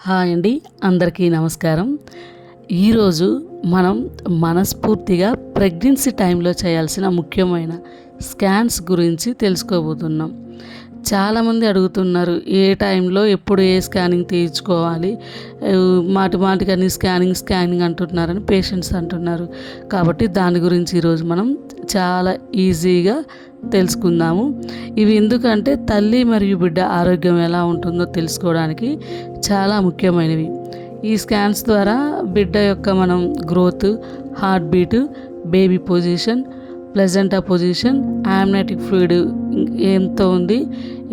Hi అండి, అందరికీ నమస్కారం. ఈరోజు మనం మనస్ఫూర్తిగా ప్రెగ్నెన్సీ టైంలో చేయాల్సిన ముఖ్యమైన స్కాన్స్ గురించి తెలుసుకోబోతున్నాం. చాలామంది అడుగుతున్నారు, ఏ టైంలో ఎప్పుడు ఏ స్కానింగ్ తీయించుకోవాలి, మాటిమాటికని స్కానింగ్ అంటున్నారని పేషెంట్స్ అంటున్నారు. కాబట్టి దాని గురించి ఈరోజు మనం చాలా ఈజీగా తెలుసుకుందాము. ఇవి ఎందుకంటే తల్లి మరియు బిడ్డ ఆరోగ్యం ఎలా ఉంటుందో తెలుసుకోవడానికి చాలా ముఖ్యమైనవి. ఈ స్కాన్స్ ద్వారా బిడ్డ యొక్క మనం growth, heart beat, baby position, placenta position, amniotic fluid ఎంత ఉంది,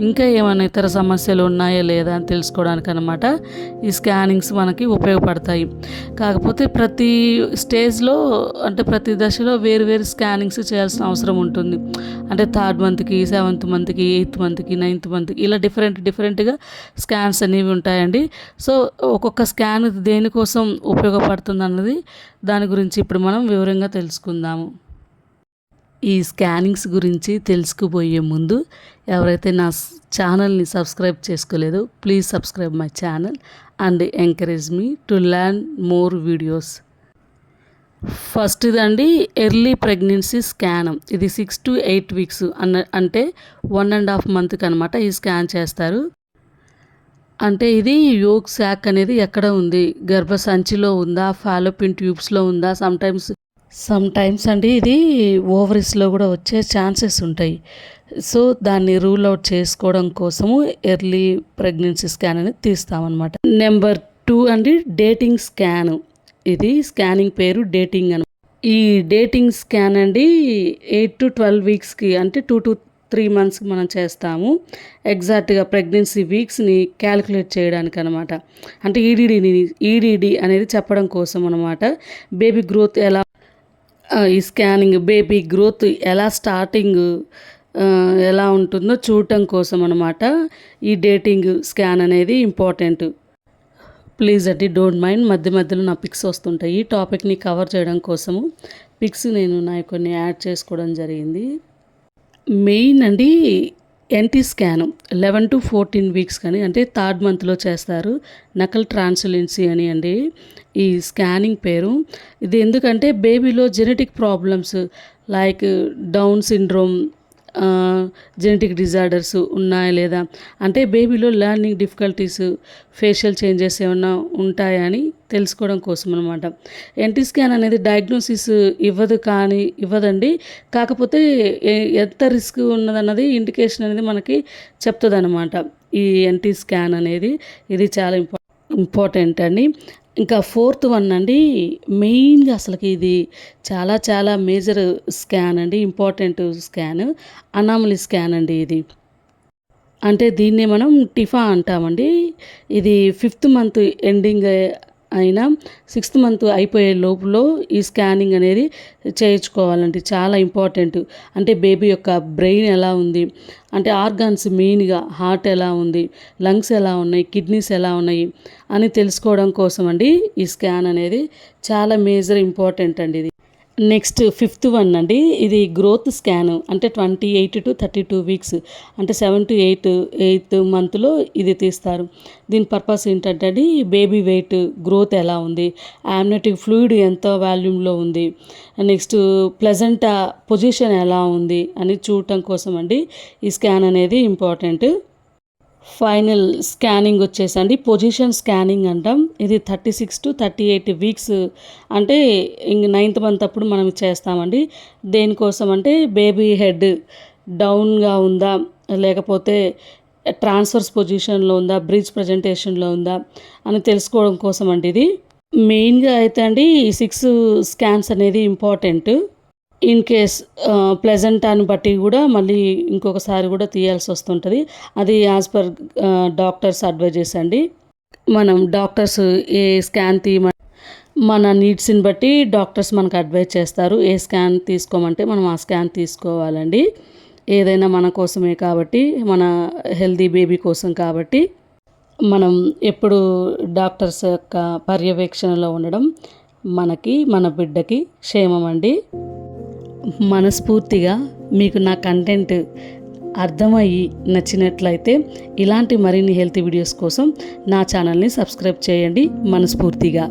ఇంకా ఏమైనా ఇతర సమస్యలు ఉన్నాయా లేదా అని తెలుసుకోవడానికి అన్నమాట ఈ స్కానింగ్స్ మనకి ఉపయోగపడతాయి. కాకపోతే ప్రతి స్టేజ్లో అంటే ప్రతి దశలో వేరు స్కానింగ్స్ చేయాల్సిన అవసరం ఉంటుంది. అంటే 3rd మంత్కి, 7th మంత్కి, 8th మంత్కి, 9th మంత్కి ఇలా డిఫరెంట్గా స్కాన్స్ అనేవి ఉంటాయండి. సో ఒక్కొక్క స్కాన్ దేనికోసం ఉపయోగపడుతుంది అన్నది దాని గురించి ఇప్పుడు మనం వివరంగా తెలుసుకుందాము. ఈ స్కానింగ్స్ గురించి తెలుసుకుపోయే ముందు ఎవరైతే నా ఛానల్ని సబ్స్క్రైబ్ చేసుకోలేదో please subscribe my channel and encourage me to learn more videos. First ఇదండి ఎర్లీ ప్రెగ్నెన్సీ స్కాన్. ఇది 6 to 8 weeks అంటే 1.5 monthకి అనమాట ఈ స్కాన్ చేస్తారు. అంటే ఇది యోగ్ శాక్ అనేది ఎక్కడ ఉంది, గర్భసంచిలో ఉందా, ఫాలోపిన్ ట్యూబ్స్లో ఉందా, సమ్టైమ్స్ అండి ఇది ఓవరీస్లో కూడా వచ్చే ఛాన్సెస్ ఉంటాయి. సో దాన్ని రూల్ అవుట్ చేసుకోవడం కోసము ఎర్లీ ప్రెగ్నెన్సీ స్కాన్ అనేది తీస్తామన్నమాట. నెంబర్ 2 అండి డేటింగ్ స్కాన్. ఇది స్కానింగ్ పేరు డేటింగ్ అని. ఈ డేటింగ్ స్కాన్ అండి 8 to 12 weeksకి అంటే 2 to 3 monthsకి మనం చేస్తాము. ఎగ్జాక్ట్గా ప్రెగ్నెన్సీ వీక్స్ని క్యాలిక్యులేట్ చేయడానికి అనమాట. అంటే ఈడీడీ అనేది చెప్పడం కోసం అనమాట. బేబీ గ్రోత్ ఎలా, ఈ స్కానింగ్ బేబీ గ్రోత్ ఎలా ఉంటుందో చూడటం కోసం అనమాట ఈ డేటింగ్ స్కాన్ అనేది ఇంపార్టెంట్. ప్లీజ్ అండి డోంట్ మైండ్, మధ్యలో నా పిక్స్ వస్తుంటాయి. ఈ టాపిక్ని కవర్ చేయడం కోసము పిక్స్ నేను కొన్ని యాడ్ చేసుకోవడం జరిగింది. మెయిన్ అండి ఎన్టీ స్కాన్ 11 to 14 weeks కానీ అంటే 3rd monthలో చేస్తారు. నకల్ ట్రాన్స్లెన్సీ అని అండి ఈ స్కానింగ్ పేరు. ఇది ఎందుకంటే బేబీలో genetic problems like Down syndrome, genetic disorders ఉన్నాయా లేదా, అంటే బేబీలో లెర్నింగ్ డిఫికల్టీస్, ఫేషియల్ చేంజెస్ ఏమన్నా ఉంటాయా అని తెలుసుకోవడం కోసం అనమాట. ఎన్టీ స్కాన్ అనేది డయాగ్నోసిస్ ఇవ్వదండి. కాకపోతే ఎంత రిస్క్ ఉన్నదన్నది ఇండికేషన్ అనేది మనకి చెప్తుంది అనమాట. ఈ ఎన్టీ స్కాన్ అనేది ఇది చాలా ఇంపార్టెంట్ అండి. ఇంకా 4th one అండి, మెయిన్గా అసలుకి ఇది చాలా మేజర్ స్కాన్ అండి, ఇంపార్టెంట్ స్కాన్, అనామలీ స్కాన్ అండి ఇది. అంటే దీన్నే మనం టిఫా అంటామండి. ఇది 5th month ఎండింగ్ అయినా 6th month అయిపోయే లోపులో ఈ స్కానింగ్ అనేది చేయించుకోవాలండి. చాలా ఇంపార్టెంట్. అంటే బేబీ యొక్క బ్రెయిన్ ఎలా ఉంది, అంటే ఆర్గాన్స్ మెయిన్గా హార్ట్ ఎలా ఉంది, లంగ్స్ ఎలా ఉన్నాయి, కిడ్నీస్ ఎలా ఉన్నాయి అని తెలుసుకోవడం కోసం అండి ఈ స్కాన్ అనేది చాలా మేజర్ ఇంపార్టెంట్ అండి ఇది. నెక్స్ట్ 5th one అండి, ఇది గ్రోత్ స్కాన్. అంటే 28 to 32 weeks అంటే 7 to 8th monthలో ఇది తీస్తారు. దీని పర్పస్ ఏంటంటే అండి బేబీ వెయిట్, గ్రోత్ ఎలా ఉంది, ఆమ్నెటిక్ ఫ్లూయిడ్ ఎంత వాల్యూమ్లో ఉంది, నెక్స్ట్ ప్లెజెంటా పొజిషన్ ఎలా ఉంది అని చూడటం కోసం అండి ఈ స్కాన్ అనేది ఇంపార్టెంట్. ఫైనల్ స్కానింగ్ వచ్చేసండి పొజిషన్ స్కానింగ్ అంటాం. ఇది 36 to 38 weeks అంటే 9th month అప్పుడు మనం చేస్తామండి. దేనికోసం అంటే బేబీ హెడ్ డౌన్గా ఉందా, లేకపోతే ట్రాన్స్వర్స్ పొజిషన్లో ఉందా, బ్రిడ్జ్ ప్రజెంటేషన్లో ఉందా అని తెలుసుకోవడం కోసం అండి. ఇది మెయిన్గా అయితే అండి 6 స్కాన్స్ అనేది ఇంపార్టెంట్. ఇన్ కేస్ ప్లెజెంటాని బట్టి కూడా మళ్ళీ ఇంకొకసారి కూడా తీయాల్సి వస్తుంటుంది. అది యాజ్ పర్ డాక్టర్స్ అడ్వైజెస్ అండి. మనం డాక్టర్స్ ఏ స్కాన్ మన నీడ్స్ని బట్టి డాక్టర్స్ మనకు అడ్వైజ్ చేస్తారు. ఏ స్కాన్ తీసుకోమంటే మనం ఆ స్కాన్ తీసుకోవాలండి. ఏదైనా మన కోసమే కాబట్టి, మన హెల్దీ బేబీ కోసం కాబట్టి మనం ఎప్పుడు డాక్టర్స్ యొక్క పర్యవేక్షణలో ఉండడం మనకి, మన బిడ్డకి క్షేమం అండి. మనస్ఫూర్తిగా మీకు నా కంటెంట్ అర్థమయ్యి నచ్చినట్లయితే ఇలాంటి మరిన్ని హెల్తీ వీడియోస్ కోసం నా ఛానల్ని సబ్స్క్రైబ్ చేయండి మనస్ఫూర్తిగా.